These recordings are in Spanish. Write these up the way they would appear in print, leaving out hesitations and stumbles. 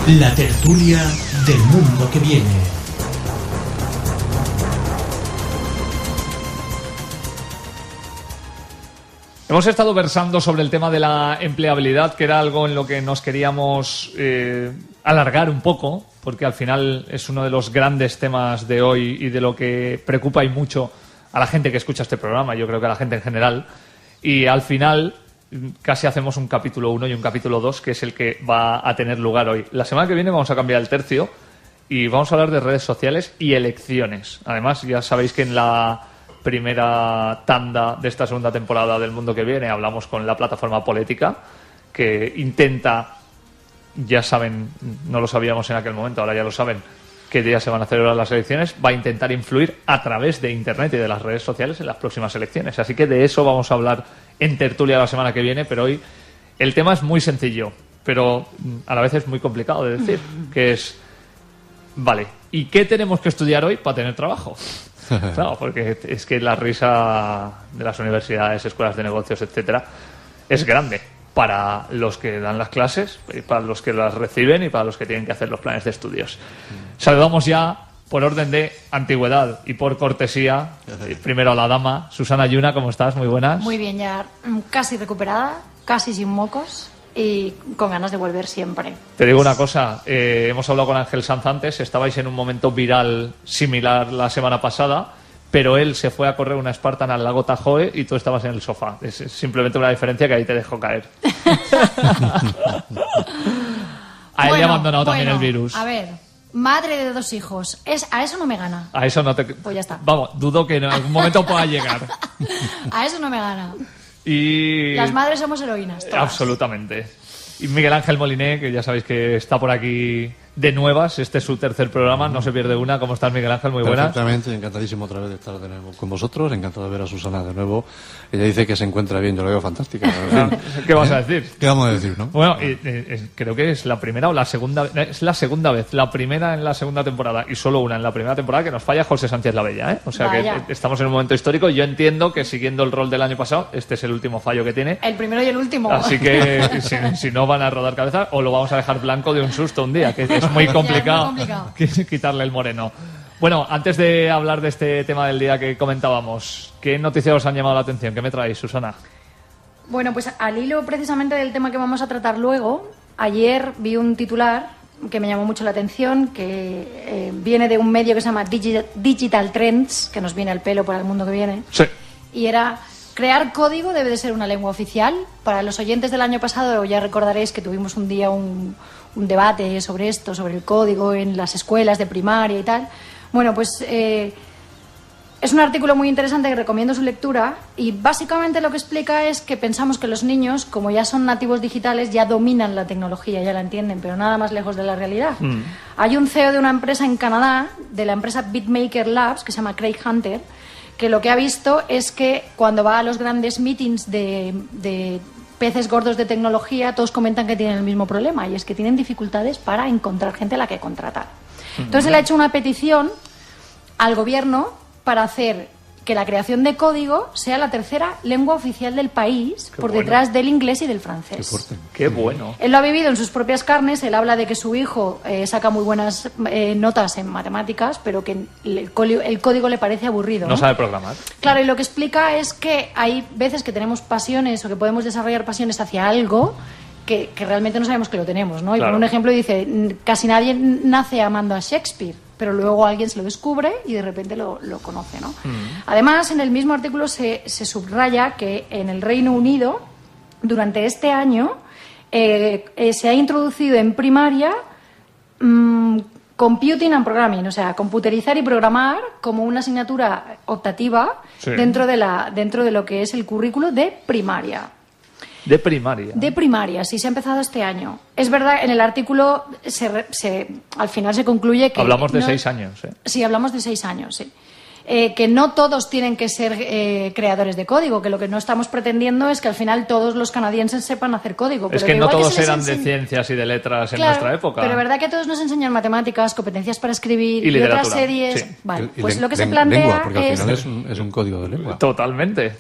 La tertulia del mundo que viene. Hemos estado versando sobre el tema de la empleabilidad, que era algo en lo que nos queríamos alargar un poco, porque al final es uno de los grandes temas de hoy y de lo que preocupa y mucho a la gente que escucha este programa, yo creo que a la gente en general. Y al final casi hacemos un capítulo 1 y un capítulo 2, que es el que va a tener lugar hoy. La semana que viene vamos a cambiar el tercio y vamos a hablar de redes sociales y elecciones. Además, ya sabéis que en la primera tanda de esta segunda temporada del Mundo que Viene hablamos con la plataforma Política, que intenta, ya saben, no lo sabíamos en aquel momento, ahora ya lo saben, qué día se van a celebrar las elecciones, va a intentar influir a través de Internet y de las redes sociales en las próximas elecciones. Así que de eso vamos a hablar en tertulia la semana que viene, pero hoy el tema es muy sencillo, pero a la vez es muy complicado de decir, que es, vale, ¿y qué tenemos que estudiar hoy para tener trabajo? Claro, porque es que la risa de las universidades, escuelas de negocios, etcétera, es grande para los que dan las clases, y para los que las reciben y para los que tienen que hacer los planes de estudios. Saludamos ya, por orden de antigüedad y por cortesía, primero a la dama, Susana Yuna, ¿cómo estás? Muy buenas. Muy bien, ya casi recuperada, casi sin mocos y con ganas de volver siempre. Te digo una cosa, hemos hablado con Ángel Sanz antes, estabais en un momento viral similar la semana pasada, pero él se fue a correr una Spartan al lago Tahoe y tú estabas en el sofá. Es simplemente una diferencia que ahí te dejó caer. A él le ha abandonado también el virus. A ver, madre de 2 hijos, a eso no me gana. A eso no te... Pues ya está. Vamos, dudo que en algún momento pueda llegar. A eso no me gana. Y... Las madres somos heroínas, todas. Absolutamente. Y Miguel Ángel Moliné, que ya sabéis que está por aquí de nuevas, este es su tercer programa, no se pierde una. ¿Cómo estás, Miguel Ángel? Muy buenas. Perfectamente, encantadísimo otra vez de estar de nuevo con vosotros, encantado de ver a Susana de nuevo. Ella dice que se encuentra bien, yo lo veo fantástica. En fin. ¿Qué vas a decir? ¿Qué vamos a decir, no? Bueno, creo que es la primera o la segunda, es la segunda vez, la primera en la segunda temporada y solo una en la primera temporada que nos falla José Sánchez la Bella, ¿eh? O sea Vaya. que estamos en un momento histórico. Yo entiendo que siguiendo el rol del año pasado, este es el último fallo que tiene. El primero y el último. Así que si no van a rodar cabeza o lo vamos a dejar blanco de un susto un día, que es muy complicado, quitarle el moreno. Bueno, antes de hablar de este tema del día que comentábamos, ¿qué noticias os han llamado la atención? ¿Qué me traéis, Susana? Bueno, pues al hilo precisamente del tema que vamos a tratar luego, ayer vi un titular que me llamó mucho la atención, que viene de un medio que se llama Digital Trends, que nos viene al pelo para el mundo que viene. Sí. Y era: crear código debe de ser una lengua oficial. Para los oyentes del año pasado ya recordaréis que tuvimos un día un debate sobre esto, sobre el código en las escuelas de primaria y tal. Bueno, pues es un artículo muy interesante que recomiendo su lectura, y básicamente lo que explica es que pensamos que los niños, como ya son nativos digitales, ya dominan la tecnología, ya la entienden, pero nada más lejos de la realidad. Hay un CEO de una empresa en Canadá, de la empresa BitMaker Labs, que se llama Craig Hunter, que lo que ha visto es que cuando va a los grandes meetings de peces gordos de tecnología, todos comentan que tienen el mismo problema, y es que tienen dificultades para encontrar gente a la que contratar. Entonces él ha hecho una petición al gobierno para hacer que la creación de código sea la tercera lengua oficial del país, por detrás del inglés y del francés. Qué fuerte. Qué bueno. Él lo ha vivido en sus propias carnes. Él habla de que su hijo saca muy buenas notas en matemáticas, pero que el código le parece aburrido, ¿no? No sabe programar. Claro, y lo que explica es que hay veces que tenemos pasiones o que podemos desarrollar pasiones hacia algo que realmente no sabemos que lo tenemos, ¿no? Y Claro. por un ejemplo dice, casi nadie nace amando a Shakespeare, pero luego alguien se lo descubre y de repente lo conoce, ¿no? Además, en el mismo artículo se subraya que en el Reino Unido, durante este año, se ha introducido en primaria Computing and Programming, o sea, computerizar y programar como una asignatura optativa, Sí. dentro de lo que es el currículo de primaria. De primaria. De primaria, sí, se ha empezado este año. Es verdad, en el artículo al final se concluye que... Hablamos de 6 años, ¿eh? Sí, hablamos de 6 años, sí. Que no todos tienen que ser creadores de código, que lo que no estamos pretendiendo es que al final todos los canadienses sepan hacer código. Es pero que no igual todos se les eran de ciencias y de letras en Claro, nuestra época. pero verdad que a todos nos enseñan matemáticas, competencias para escribir Y y otras literatura, series. sí. Vale, Y pues lo que se lengua, plantea porque al es... final es un código de lengua. Totalmente.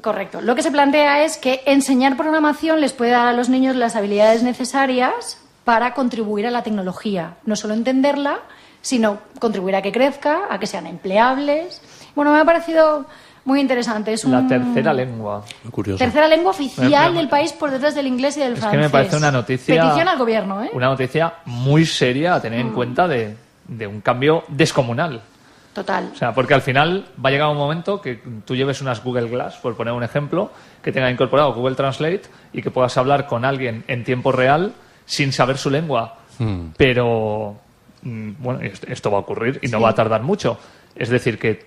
Correcto. Lo que se plantea es que enseñar programación les puede dar a los niños las habilidades necesarias para contribuir a la tecnología. No solo entenderla, sino contribuir a que crezca, a que sean empleables. Bueno, me ha parecido muy interesante. Es La tercera lengua. Curioso. tercera lengua oficial del país por detrás del inglés y del Es francés. que me parece una noticia... Petición al gobierno, ¿eh? Una noticia muy seria a tener en cuenta de un cambio descomunal. Total. O sea, porque al final va a llegar un momento que tú lleves unas Google Glass, por poner un ejemplo, que tenga incorporado Google Translate y que puedas hablar con alguien en tiempo real sin saber su lengua. Pero, bueno, esto va a ocurrir y no va a tardar mucho. Es decir, que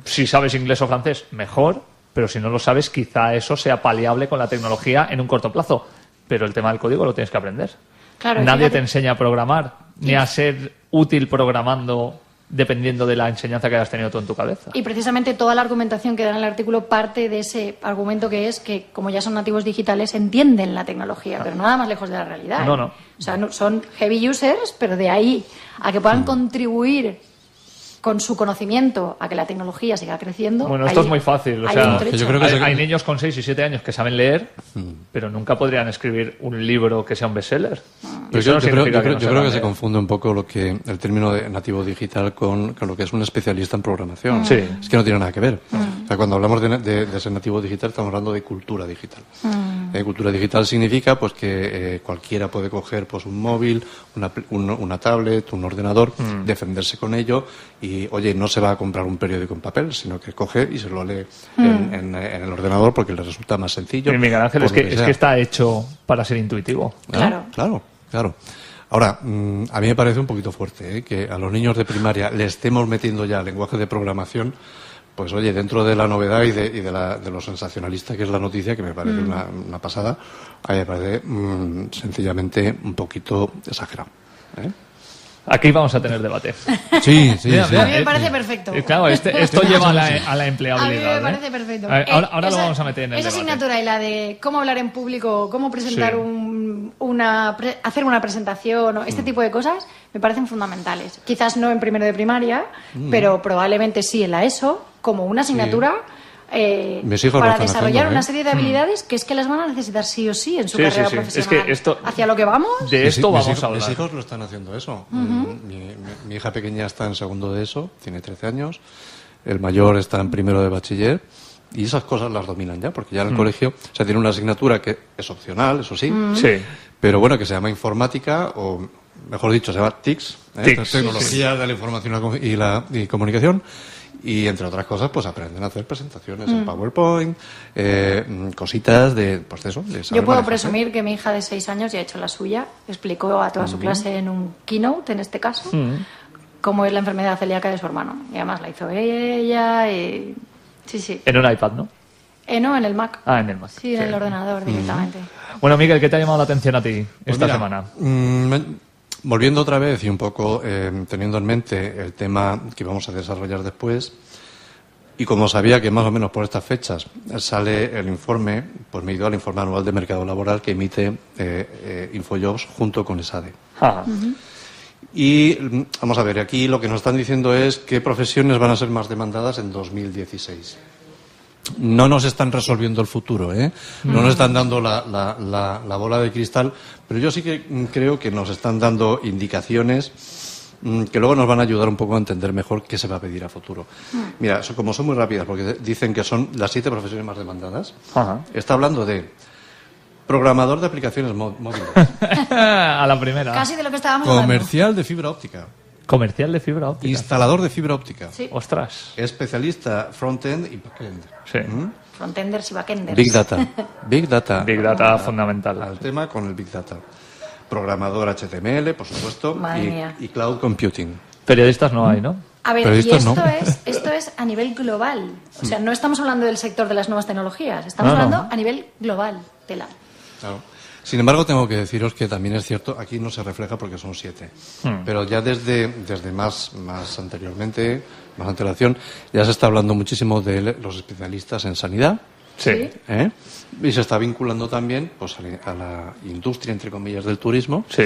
si sabes inglés o francés, mejor, pero si no lo sabes, quizá eso sea paliable con la tecnología en un corto plazo. Pero el tema del código lo tienes que aprender. Claro, Nadie fíjate. te enseña a programar, ni a ser útil programando dependiendo de la enseñanza que hayas tenido tú en tu cabeza. Y precisamente toda la argumentación que da en el artículo parte de ese argumento que es que, como ya son nativos digitales, entienden la tecnología, pero nada más lejos de la realidad. No, ¿eh? no. O sea, son heavy users, pero de ahí a que puedan contribuir con su conocimiento a que la tecnología siga creciendo. Bueno, esto hay- es muy fácil. O hay sea, un trecho. yo creo que hay niños con 6 y 7 años que saben leer, pero nunca podrían escribir un libro que sea un bestseller. Y Pero eso no yo creo, significa yo creo- no yo creo sepan que se leer. confunde un poco el término de nativo digital con lo que es un especialista en programación. Sí. Es que no tiene nada que ver. O sea, cuando hablamos de ser nativo digital, estamos hablando de cultura digital. Cultura digital significa pues que cualquiera puede coger pues un móvil, una tablet, un ordenador, defenderse con ello y, oye, no se va a comprar un periódico en papel, sino que coge y se lo lee en el ordenador porque le resulta más sencillo. Y Miguel Ángel, por es lo que sea. está hecho para ser intuitivo. Claro. Claro. Ahora, a mí me parece un poquito fuerte que a los niños de primaria le estemos metiendo ya lenguaje de programación. Pues oye, dentro de la novedad y de lo sensacionalista que es la noticia, que me parece una pasada, a mí me parece sencillamente un poquito exagerado. ¿eh? Aquí vamos a tener debate. Sí, sí, Mira, sí. mira, A mí me parece perfecto. Claro, esto lleva a la A empleabilidad. mí me parece perfecto. A ver, ahora lo vamos a meter en el esa debate. asignatura y la de cómo hablar en público, cómo presentar Sí. hacer una presentación, o este tipo de cosas, me parecen fundamentales. Quizás no en primero de primaria, pero probablemente sí en la ESO, como una asignatura Mis hijos lo para están desarrollar haciendo, una serie de habilidades que es que las van a necesitar sí o sí en su Sí, carrera sí. profesional. Es que esto- ¿Hacia lo que vamos? De esto Mis vamos a hablar. Mis hijos lo están haciendo eso. Mi hija pequeña está en segundo de eso, tiene 13 años. El mayor está en primero de bachiller. Y esas cosas las dominan ya, porque ya en el colegio, o sea, tiene una asignatura que es opcional, eso sí. Sí. Pero bueno, que se llama informática, o mejor dicho, se llama TICS, TICS, Tecnología de la Información y Comunicación. Y entre otras cosas, pues aprenden a hacer presentaciones en PowerPoint, cositas de, pues de eso. De saber Yo puedo manejarse. presumir que mi hija de 6 años ya ha hecho la suya. Explicó a toda su clase en un keynote, en este caso, cómo es la enfermedad celíaca de su hermano. Y además la hizo ella y... Sí. En un iPad, ¿no? No, en el Mac. Ah, en el Mac. Sí, en el ordenador directamente. Bueno, Miguel, ¿qué te ha llamado la atención a ti Pues esta mira, semana? Volviendo otra vez y un poco teniendo en mente el tema que vamos a desarrollar después, y como sabía que más o menos por estas fechas sale el informe, pues me he ido al informe anual de mercado laboral que emite Infojobs junto con ESADE. Ah, Y vamos a ver, aquí lo que nos están diciendo es qué profesiones van a ser más demandadas en 2016. No nos están resolviendo el futuro, ¿eh? No nos están dando la bola de cristal, pero yo sí que creo que nos están dando indicaciones que luego nos van a ayudar un poco a entender mejor qué se va a pedir a futuro. Mira, como son muy rápidas, porque dicen que son las 7 profesiones más demandadas, Ajá. está hablando de programador de aplicaciones móviles, a la primera. Casi de lo que estábamos hablando. comercial de fibra óptica, Comercial de fibra óptica. instalador de fibra óptica, Sí. Ostras. especialista front-end y back-end. Sí. Frontenders y backenders. Big Data. Big Data. Big Data fundamental. Al tema con el Big Data. Programador HTML, por supuesto. Madre mía. Y Cloud Computing. Periodistas no hay, ¿no? A ver, Pero y esto esto, no. esto es a nivel global. O sea, no estamos hablando del sector de las nuevas tecnologías, estamos No, no. hablando a nivel global. Tela. Claro. Sin embargo, tengo que deciros que también es cierto, aquí no se refleja porque son 7. Pero ya desde más anteriormente, más antelación, ya se está hablando muchísimo de los especialistas en sanidad. Sí. ¿eh? Y se está vinculando también pues, a la industria, entre comillas, del turismo. Sí.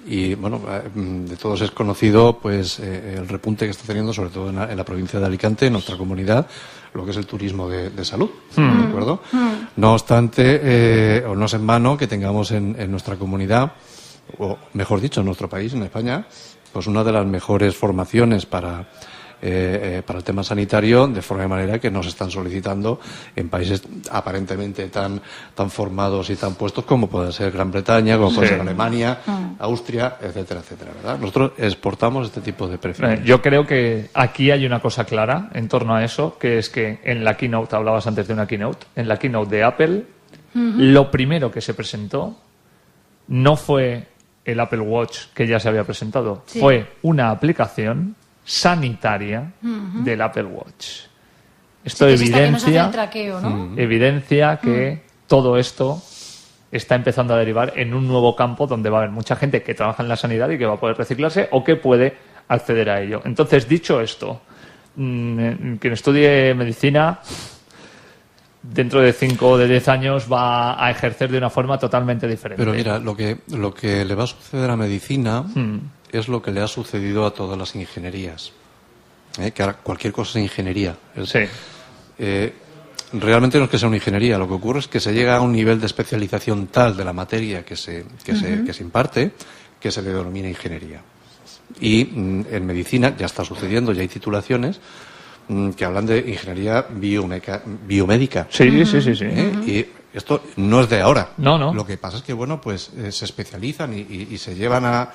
Y bueno, de todos es conocido pues el repunte que está teniendo, sobre todo en la provincia de Alicante, en nuestra comunidad, lo que es el turismo de salud, ¿de acuerdo? No obstante, o no es en vano que tengamos en nuestra comunidad o mejor dicho, en nuestro país, en España, pues una de las mejores formaciones para el tema sanitario, de forma de manera que nos están solicitando en países aparentemente tan formados y tan puestos como puede ser Gran Bretaña, como puede ser Alemania, Austria, etcétera, etcétera, ¿verdad? Nosotros exportamos este tipo de perfiles. Yo creo que aquí hay una cosa clara en torno a eso, que es que en la keynote, hablabas antes de una keynote, en la keynote de Apple, lo primero que se presentó no fue el Apple Watch que ya se había presentado, fue una aplicación sanitaria del Apple Watch. Esto evidencia, traqueo, ¿no? evidencia que todo esto está empezando a derivar en un nuevo campo donde va a haber mucha gente que trabaja en la sanidad y que va a poder reciclarse o que puede acceder a ello. Entonces, dicho esto, quien estudie medicina dentro de 5 o de 10 años va a ejercer de una forma totalmente diferente. Pero mira, lo que le va a suceder a medicina es lo que le ha sucedido a todas las ingenierías. Que ahora cualquier cosa es ingeniería. Realmente no es que sea una ingeniería, lo que ocurre es que se llega a un nivel de especialización tal de la materia que se imparte que se le denomina ingeniería. Y en medicina ya está sucediendo, ya hay titulaciones que hablan de ingeniería biomédica. Sí. Y esto no es de ahora. No. Lo que pasa es que, bueno, pues se especializan y se llevan a,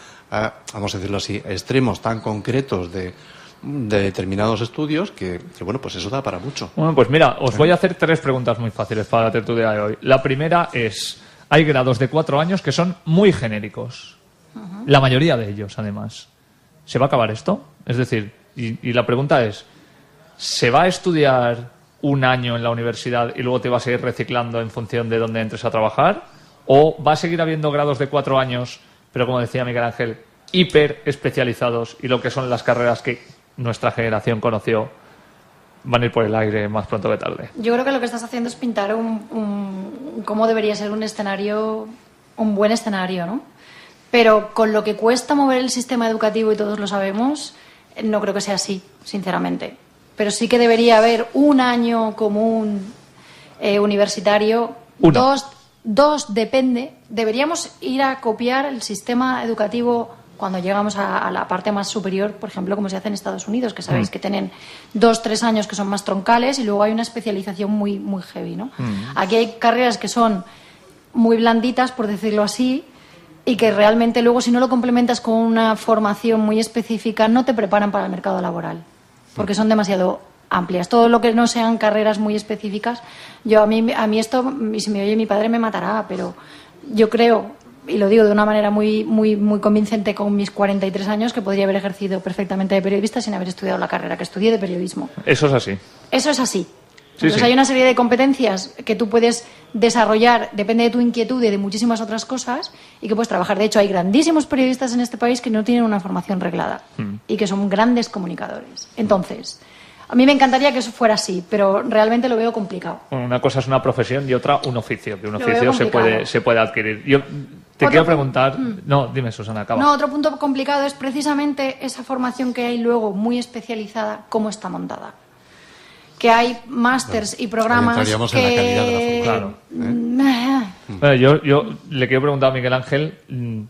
vamos a decirlo así, a extremos tan concretos de determinados estudios que, bueno, pues eso da para mucho. Bueno, pues mira, os voy a hacer 3 preguntas muy fáciles para la tertulia de hoy. La primera es, hay grados de 4 años que son muy genéricos. La mayoría de ellos, además. ¿Se va a acabar esto? Es decir, y la pregunta es, ¿se va a estudiar un año en la universidad y luego te vas a ir reciclando en función de dónde entres a trabajar? ¿O va a seguir habiendo grados de 4 años, pero como decía Miguel Ángel, hiper especializados y lo que son las carreras que nuestra generación conoció van a ir por el aire más pronto que tarde? Yo creo que lo que estás haciendo es pintar cómo debería ser un escenario, un buen escenario, ¿no? Pero con lo que cuesta mover el sistema educativo, y todos lo sabemos, no creo que sea así, sinceramente. Pero sí que debería haber un año común universitario. Uno. Dos depende. Deberíamos ir a copiar el sistema educativo cuando llegamos a la parte más superior, por ejemplo, como se hace en Estados Unidos, que sabéis que tienen 2-3 años que son más troncales y luego hay una especialización muy, muy heavy, ¿no? Aquí hay carreras que son muy blanditas, por decirlo así, y que realmente luego, si no lo complementas con una formación muy específica, no te preparan para el mercado laboral, porque son demasiado amplias. Todo lo que no sean carreras muy específicas, a mí esto, y si me oye mi padre me matará, pero yo creo, y lo digo de una manera muy, muy, muy convincente con mis 43 años, que podría haber ejercido perfectamente de periodista sin haber estudiado la carrera que estudié de periodismo. Eso es así. Eso es así. Sí, Entonces hay una serie de competencias que tú puedes desarrollar, depende de tu inquietud y de muchísimas otras cosas, y que puedes trabajar. De hecho, hay grandísimos periodistas en este país que no tienen una formación reglada y que son grandes comunicadores. Entonces, a mí me encantaría que eso fuera así, pero realmente lo veo complicado. Bueno, una cosa es una profesión y otra un oficio, que un Lo oficio veo se puede adquirir. Yo te quiero preguntar... No, dime, Susana, acaba. No, otro punto complicado es precisamente esa formación que hay luego muy especializada, cómo está montada. Que hay másters y programas entraríamos que... en la calidad de la formación. Bueno, yo le quiero preguntar a Miguel Ángel,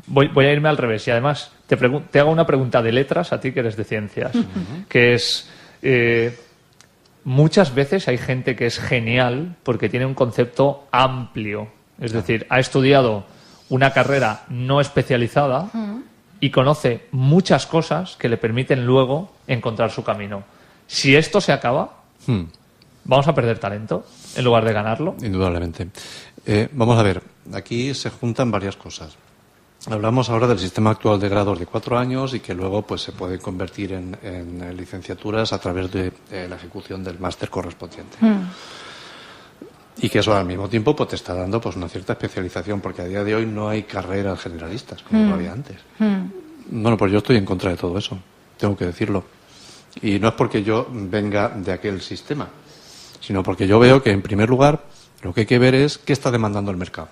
voy a irme al revés y además te hago una pregunta de letras a ti que eres de ciencias, que es, muchas veces hay gente que es genial porque tiene un concepto amplio, es decir, ha estudiado una carrera no especializada y conoce muchas cosas que le permiten luego encontrar su camino. Si esto se acaba, ¿vamos a perder talento en lugar de ganarlo? Indudablemente. Vamos a ver, aquí se juntan varias cosas. Hablamos ahora del sistema actual de grados de 4 años y que luego pues se puede convertir en licenciaturas a través de la ejecución del máster correspondiente. Y que eso al mismo tiempo pues te está dando pues una cierta especialización, porque a día de hoy no hay carreras generalistas como lo había antes. Bueno, pues yo estoy en contra de todo eso, tengo que decirlo. Y no es porque yo venga de aquel sistema, sino porque yo veo que, en primer lugar, lo que hay que ver es qué está demandando el mercado.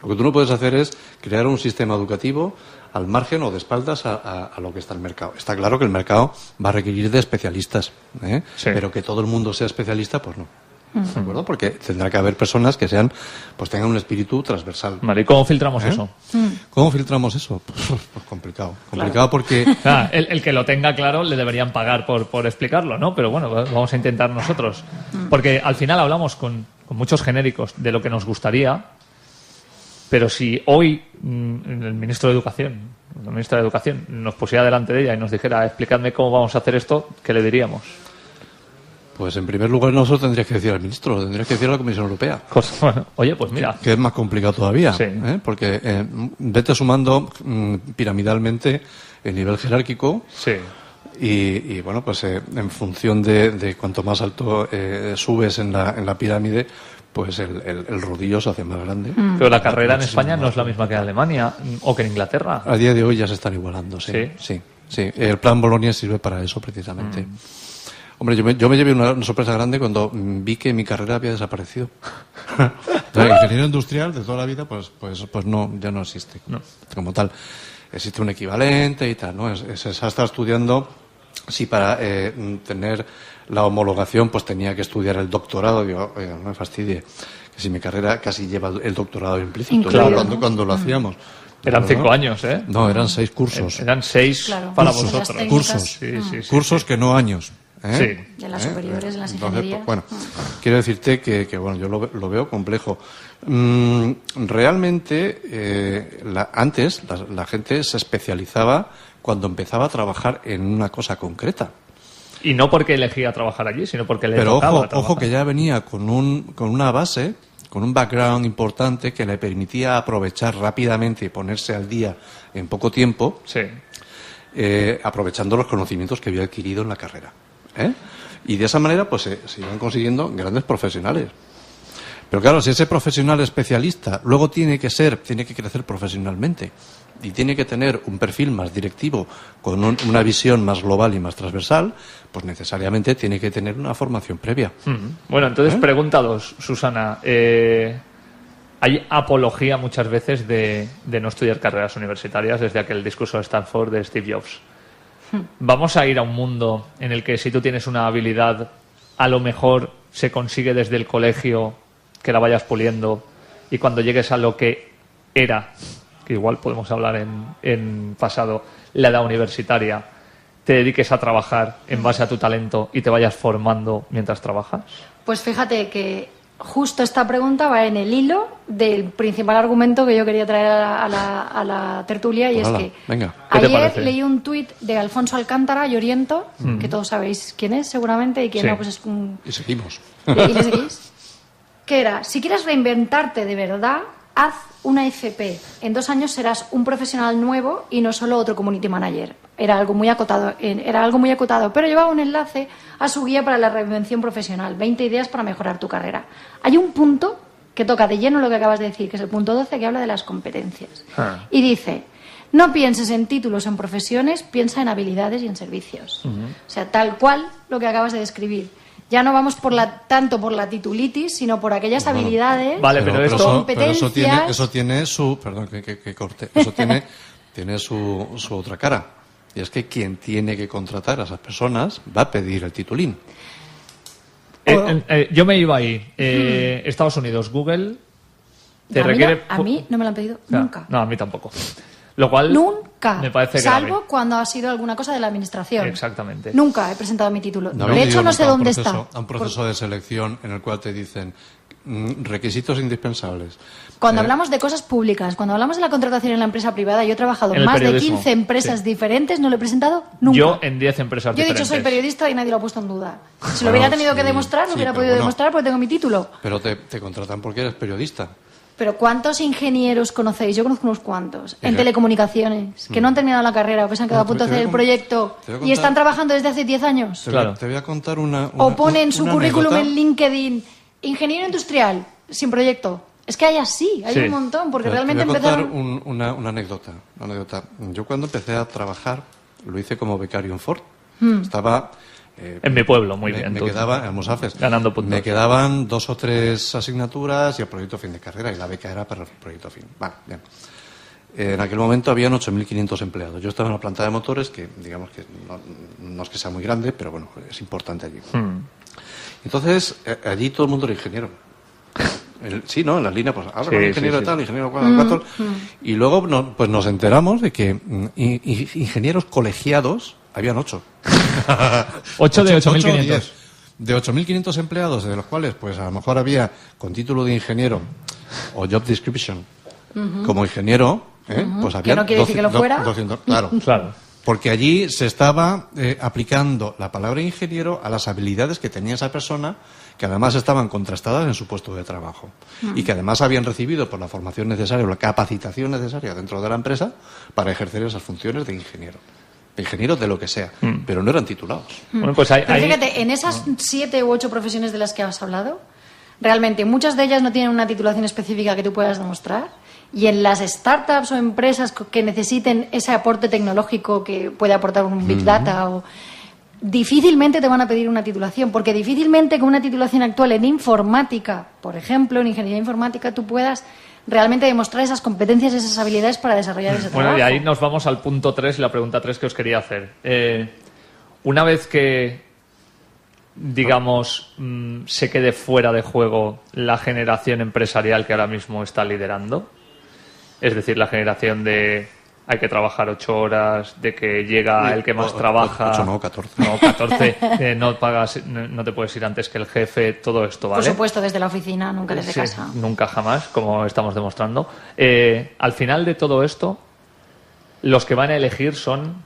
Lo que tú no puedes hacer es crear un sistema educativo al margen o de espaldas a lo que está el mercado. Está claro que el mercado va a requerir de especialistas, Sí. pero que todo el mundo sea especialista, pues no. ¿de acuerdo? Porque tendrá que haber personas que pues tengan un espíritu transversal. Vale, ¿y cómo filtramos eso? ¿Cómo filtramos eso? Pues complicado. Complicado porque... El que lo tenga claro le deberían pagar por explicarlo, ¿no? Pero bueno, vamos a intentar nosotros. Porque al final hablamos con muchos genéricos de lo que nos gustaría, pero si hoy el ministro de Educación, la ministra de Educación, nos pusiera delante de ella y nos dijera, explicadme cómo vamos a hacer esto, ¿qué le diríamos? Pues en primer lugar no se lo tendrías que decir al ministro, lo tendrías que decir a la Comisión Europea. Bueno, oye, pues mira. Que es más complicado todavía, Sí. Porque vete sumando piramidalmente el nivel jerárquico. Sí. Y bueno, pues en función de cuanto más alto subes en la pirámide, pues el rodillo se hace más grande. Pero la carrera en España no es la misma que en Alemania o que en Inglaterra. A día de hoy ya se están igualando, sí. Sí. El plan Bolonia sirve para eso precisamente. Hombre, yo me llevé una sorpresa grande cuando vi que mi carrera había desaparecido. El ingeniero industrial de toda la vida, pues no, ya no existe como tal. Existe un equivalente y tal, ¿no? Se está estudiando si para tener la homologación pues tenía que estudiar el doctorado. Digo, oiga, no me fastidie, que si mi carrera casi lleva el doctorado implícito. Claro. Cuando lo hacíamos. Eran 5 años, ¿eh? No, eran 6 cursos. Eran 6 para Cursos. vosotros. Las Cursos. Sí, Cursos que no años. Sí. De las superiores, en las Entonces, ingenierías. bueno, quiero decirte que bueno, yo lo veo complejo. Realmente, antes la gente se especializaba cuando empezaba a trabajar en una cosa concreta. Y no porque elegía trabajar allí, sino porque le Pero tocaba ojo trabajar. que ya venía con una base, con un background importante que le permitía aprovechar rápidamente y ponerse al día en poco tiempo, Sí. aprovechando los conocimientos que había adquirido en la carrera. Y de esa manera pues se iban consiguiendo grandes profesionales. Pero claro, si ese profesional especialista luego tiene que crecer profesionalmente y tiene que tener un perfil más directivo con una visión más global y más transversal, pues necesariamente tiene que tener una formación previa. Bueno, entonces pregunta 2, Susana. Hay apología muchas veces de no estudiar carreras universitarias desde aquel discurso de Stanford de Steve Jobs. Vamos a ir a un mundo en el que si tú tienes una habilidad, a lo mejor se consigue desde el colegio, que la vayas puliendo, y cuando llegues a lo que era, que igual podemos hablar en pasado, la edad universitaria, te dediques a trabajar en base a tu talento y te vayas formando mientras trabajas. Pues fíjate que justo esta pregunta va en el hilo del principal argumento que yo quería traer a la tertulia, y Pues es hala, que venga. ¿Qué te ayer parece? leí un tuit de Alfonso Alcántara, Lloriento, que todos sabéis quién es seguramente, y quien Sí. no, pues es un... Y seguimos. ¿Y le seguís? Que era, si quieres reinventarte de verdad, haz una FP. En 2 años serás un profesional nuevo y no solo otro community manager. Era algo muy acotado, pero llevaba un enlace a su guía para la reinvención profesional, 20 ideas para mejorar tu carrera. Hay un punto que toca de lleno lo que acabas de decir, que es el punto 12, que habla de las competencias. Y dice, no pienses en títulos o en profesiones, piensa en habilidades y en servicios. O sea, tal cual lo que acabas de describir. Ya no vamos tanto por la titulitis, sino por aquellas habilidades, Vale, pero esto- competencias. Eso tiene su... Perdón, que corte. Eso tiene su otra cara. Y es que quien tiene que contratar a esas personas va a pedir el titulín. Yo me iba ahí. Estados Unidos, Google te requiere... A mí no me lo han pedido No, nunca. No, a mí tampoco. Lo cual Nunca. me parece Salvo grave. cuando ha sido alguna cosa de la administración. Exactamente. Nunca he presentado mi título. No de habéis hecho, ido no sé nunca a un dónde proceso- está. A un proceso de selección en el cual te dicen requisitos indispensables. Cuando hablamos de cosas públicas, cuando hablamos de la contratación en la empresa privada, yo he trabajado En en el más de periodismo, 15 empresas sí. diferentes, no lo he presentado nunca. Yo en 10 empresas Yo he dicho diferentes. soy periodista y nadie lo ha puesto en duda. Si lo Bueno, hubiera tenido que sí, demostrar, lo sí, hubiera pero podido bueno. demostrar porque tengo mi título. Pero te contratan porque eres periodista. Pero ¿cuántos ingenieros conocéis? Yo conozco unos cuantos. En Mira. telecomunicaciones, que no han terminado la carrera o que se han quedado a punto de Te voy hacer a el con- proyecto te voy a y están contar- trabajando desde hace 10 años. Claro. Te voy a contar una O ponen su una currículum anécdota. en LinkedIn, ingeniero industrial, sin proyecto. Es que hay así, hay Sí. un montón, porque Te realmente voy a contar empezaron... una anécdota. Yo cuando empecé a trabajar, lo hice como becario en Ford. Estaba... En mi pueblo, muy bien. Me tú. quedaba, en Almusafes, Ganando puntos. me quedaban 2 o 3 asignaturas y el proyecto fin de carrera, y la beca era para el proyecto fin. Vale, bien. En aquel momento habían 8.500 empleados. Yo estaba en la planta de motores, que digamos que no es que sea muy grande, pero bueno, es importante allí. Entonces, allí todo el mundo era ingeniero. Sí, ¿no? En las líneas, pues, Sí, ingeniero sí, tal, sí. ingeniero cual. Y luego pues nos enteramos de que ingenieros colegiados habían 8. 8 de 8.500. 10. De 8.500 empleados, de los cuales, pues, a lo mejor había con título de ingeniero o job description como ingeniero, pues había Que no quiere decir que lo fuera. 200, claro. Claro. Porque allí se estaba aplicando la palabra ingeniero a las habilidades que tenía esa persona, que además estaban contrastadas en su puesto de trabajo. Y que además habían recibido por la formación necesaria o la capacitación necesaria dentro de la empresa para ejercer esas funciones de ingeniero. De ingeniero de lo que sea. Pero no eran titulados. Bueno, pues hay, Pero fíjate, en esas 7 u 8 profesiones de las que has hablado, realmente muchas de ellas no tienen una titulación específica que tú puedas demostrar. Y en las startups o empresas que necesiten ese aporte tecnológico que puede aportar un Big Data, difícilmente te van a pedir una titulación, porque difícilmente con una titulación actual en informática, por ejemplo, en ingeniería informática, tú puedas realmente demostrar esas competencias y esas habilidades para desarrollar ese trabajo. Bueno, y ahí nos vamos al punto 3 y la pregunta 3 que os quería hacer. Una vez que, digamos, se quede fuera de juego la generación empresarial que ahora mismo está liderando, es decir, la generación de hay que trabajar 8 horas, de que llega el que más trabaja. 8 no, 14. No, 14, no pagas, no te puedes ir antes que el jefe, todo esto, ¿vale? Por supuesto, desde la oficina, nunca desde Sí, casa. nunca jamás, como estamos demostrando. Al final de todo esto, los que van a elegir son,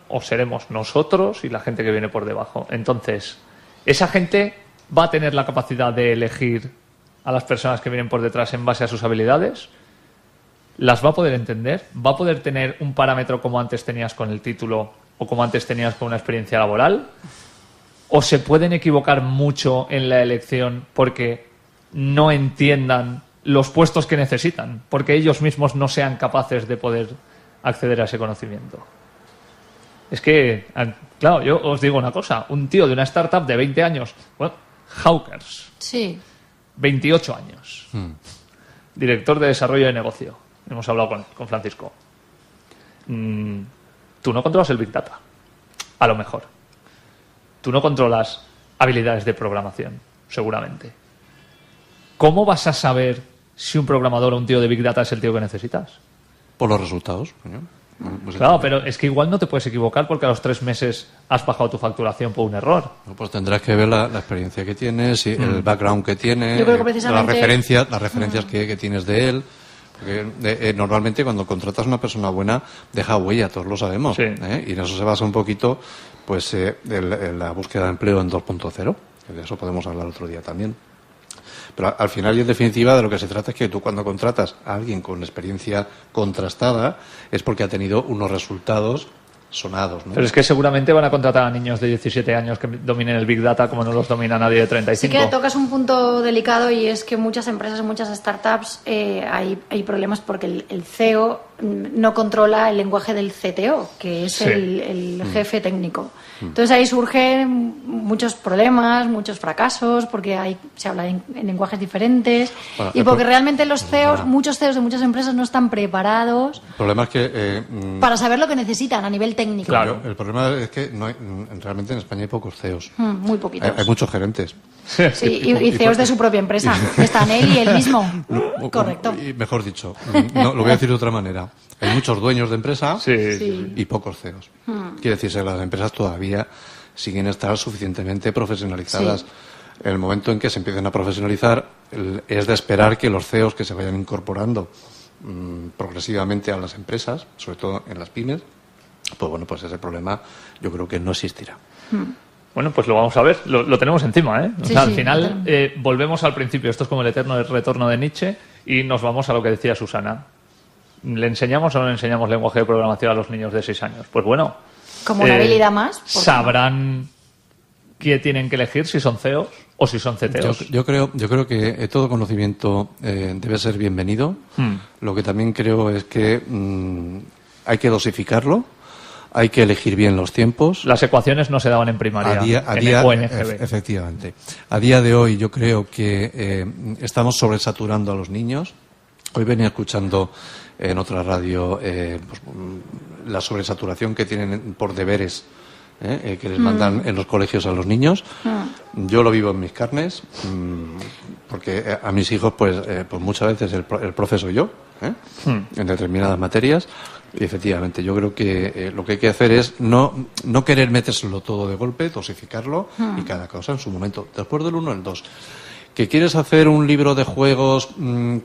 o seremos nosotros y la gente que viene por debajo. Entonces, esa gente va a tener la capacidad de elegir a las personas que vienen por detrás en base a sus habilidades. Las va a poder entender, va a poder tener un parámetro como antes tenías con el título o como antes tenías con una experiencia laboral, o se pueden equivocar mucho en la elección porque no entiendan los puestos que necesitan, porque ellos mismos no sean capaces de poder acceder a ese conocimiento. Es que, claro, yo os digo una cosa, un tío de una startup de 20 años, bueno, Hawkers, Sí. 28 años, director de desarrollo de negocio. Hemos hablado con Francisco. Tú no controlas el Big Data, a lo mejor. Tú no controlas habilidades de programación, seguramente. ¿Cómo vas a saber si un programador o un tío de Big Data es el tío que necesitas? Por los resultados, coño. Bueno, pues Claro, pero es que igual no te puedes equivocar porque a los 3 meses has bajado tu facturación por un error. Pues tendrás que ver la experiencia que tienes, y el background que tiene, Yo creo que precisamente- las referencias que tienes de él. Porque normalmente cuando contratas a una persona buena deja huella, todos lo sabemos. Sí. Y en eso se basa un poquito pues en la búsqueda de empleo en 2.0. De eso podemos hablar otro día también. Pero al final y en definitiva de lo que se trata es que tú cuando contratas a alguien con experiencia contrastada es porque ha tenido unos resultados sonados, ¿no? Pero es que seguramente van a contratar a niños de 17 años que dominen el Big Data como no los domina nadie de 35. Sí que tocas un punto delicado y es que muchas empresas, muchas startups, hay problemas porque el CEO no controla el lenguaje del CTO, que es Sí. el jefe técnico. Entonces ahí surgen muchos problemas, muchos fracasos, porque se habla en lenguajes diferentes Bueno, y porque realmente los CEOs, muchos CEOs de muchas empresas no están preparados El problema es que para saber lo que necesitan a nivel técnico. Claro. el problema es que no hay, realmente en España hay pocos CEOs. Muy poquitos. Hay muchos gerentes. Sí, y CEOs de su propia empresa. Están él y él mismo. Correcto. Y mejor dicho, no, lo voy a decir de otra manera. Hay muchos dueños de empresa Sí. Sí. y pocos CEOs. Quiere decirse que las empresas todavía siguen estar suficientemente profesionalizadas. Sí. En el momento en que se empiecen a profesionalizar, es de esperar que los CEOs que se vayan incorporando progresivamente a las empresas, sobre todo en las pymes, pues bueno, pues ese problema yo creo que no existirá. Bueno, pues lo vamos a ver. Lo tenemos encima, ¿eh? O Sí, sea, al sí, final totalmente. volvemos al principio. Esto es como el eterno retorno de Nietzsche y nos vamos a lo que decía Susana. ¿Le enseñamos o no le enseñamos lenguaje de programación a los niños de 6 años? Pues bueno. Como una habilidad más. ¿por qué no? Sabrán qué tienen que elegir, si son CEOs o si son CTOs. Yo creo que todo conocimiento debe ser bienvenido. Lo que también creo es que hay que dosificarlo, hay que elegir bien los tiempos. Las ecuaciones no se daban en primaria, o en EGB. Efectivamente. A día de hoy yo creo que estamos sobresaturando a los niños. Hoy venía escuchando en otra radio la sobresaturación que tienen por deberes que les mandan en los colegios a los niños. Yo lo vivo en mis carnes, porque a mis hijos, pues muchas veces el profe soy yo, en determinadas materias. Y efectivamente, yo creo que lo que hay que hacer es no querer metérselo todo de golpe, dosificarlo, y cada cosa en su momento. Después del 1, el 2. ¿Que quieres hacer un libro de juegos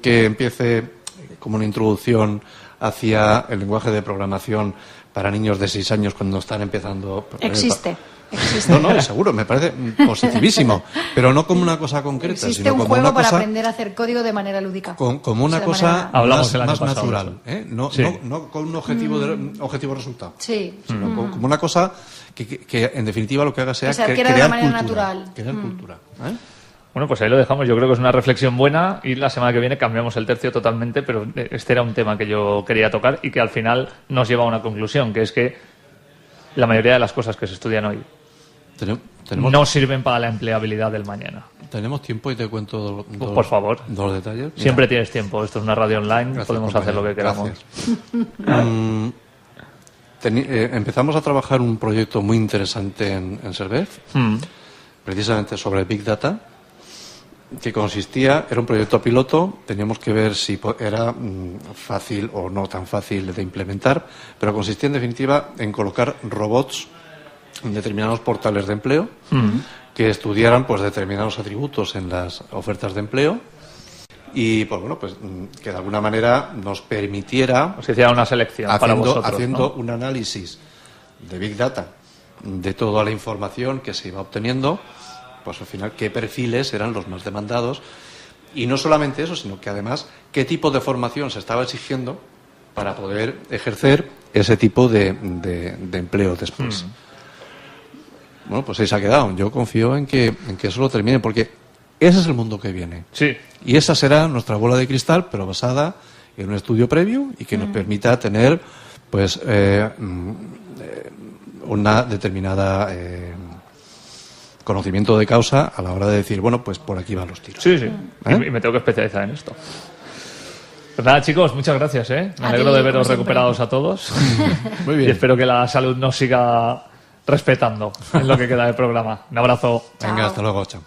que empiece como una introducción hacia el lenguaje de programación para niños de 6 años cuando están empezando? Existe. No, seguro, me parece positivísimo, pero no como una cosa concreta, Existe sino un como juego una para cosa, aprender a hacer código de manera lúdica. como una De cosa manera- Hablamos el año más pasado natural, de no con un objetivo resultado, Sí. sino como una cosa que en definitiva lo que haga sea Que se adquiera de crear una manera cultura, natural. crear cultura, ¿eh? Bueno, pues ahí lo dejamos. Yo creo que es una reflexión buena y la semana que viene cambiamos el tercio totalmente, pero este era un tema que yo quería tocar y que al final nos lleva a una conclusión, que es que la mayoría de las cosas que se estudian hoy no sirven para la empleabilidad del mañana. Tenemos tiempo y te cuento Pues, por favor. dos detalles. Mira, Siempre tienes tiempo. Esto es una radio online, gracias, podemos hacer lo que compañero. queramos. Gracias. Empezamos a trabajar un proyecto muy interesante en Servef, precisamente sobre Big Data, que consistía, era un proyecto piloto, teníamos que ver si era fácil o no tan fácil de implementar, pero consistía en definitiva en colocar robots en determinados portales de empleo que estudiaran pues determinados atributos en las ofertas de empleo y pues bueno, pues que de alguna manera nos permitiera Os hiciera una selección para vosotros, haciendo ¿no? un análisis de Big Data de toda la información que se iba obteniendo, pues al final qué perfiles eran los más demandados y no solamente eso, sino que además qué tipo de formación se estaba exigiendo para poder ejercer ese tipo de empleo después. Bueno, pues ahí se ha quedado. Yo confío en que eso lo termine, porque ese es el mundo que viene. Sí. Y esa será nuestra bola de cristal, pero basada en un estudio previo y que nos permita tener pues una determinada conocimiento de causa a la hora de decir, bueno, pues por aquí van los tiros. Sí. Y me tengo que especializar en esto. Pues nada, chicos, muchas gracias, ¿eh? Me A alegro ti, de veros como siempre. recuperados a todos. Muy Y bien. espero que la salud nos siga respetando en lo que queda del programa. Un abrazo. Venga, hasta luego, chao.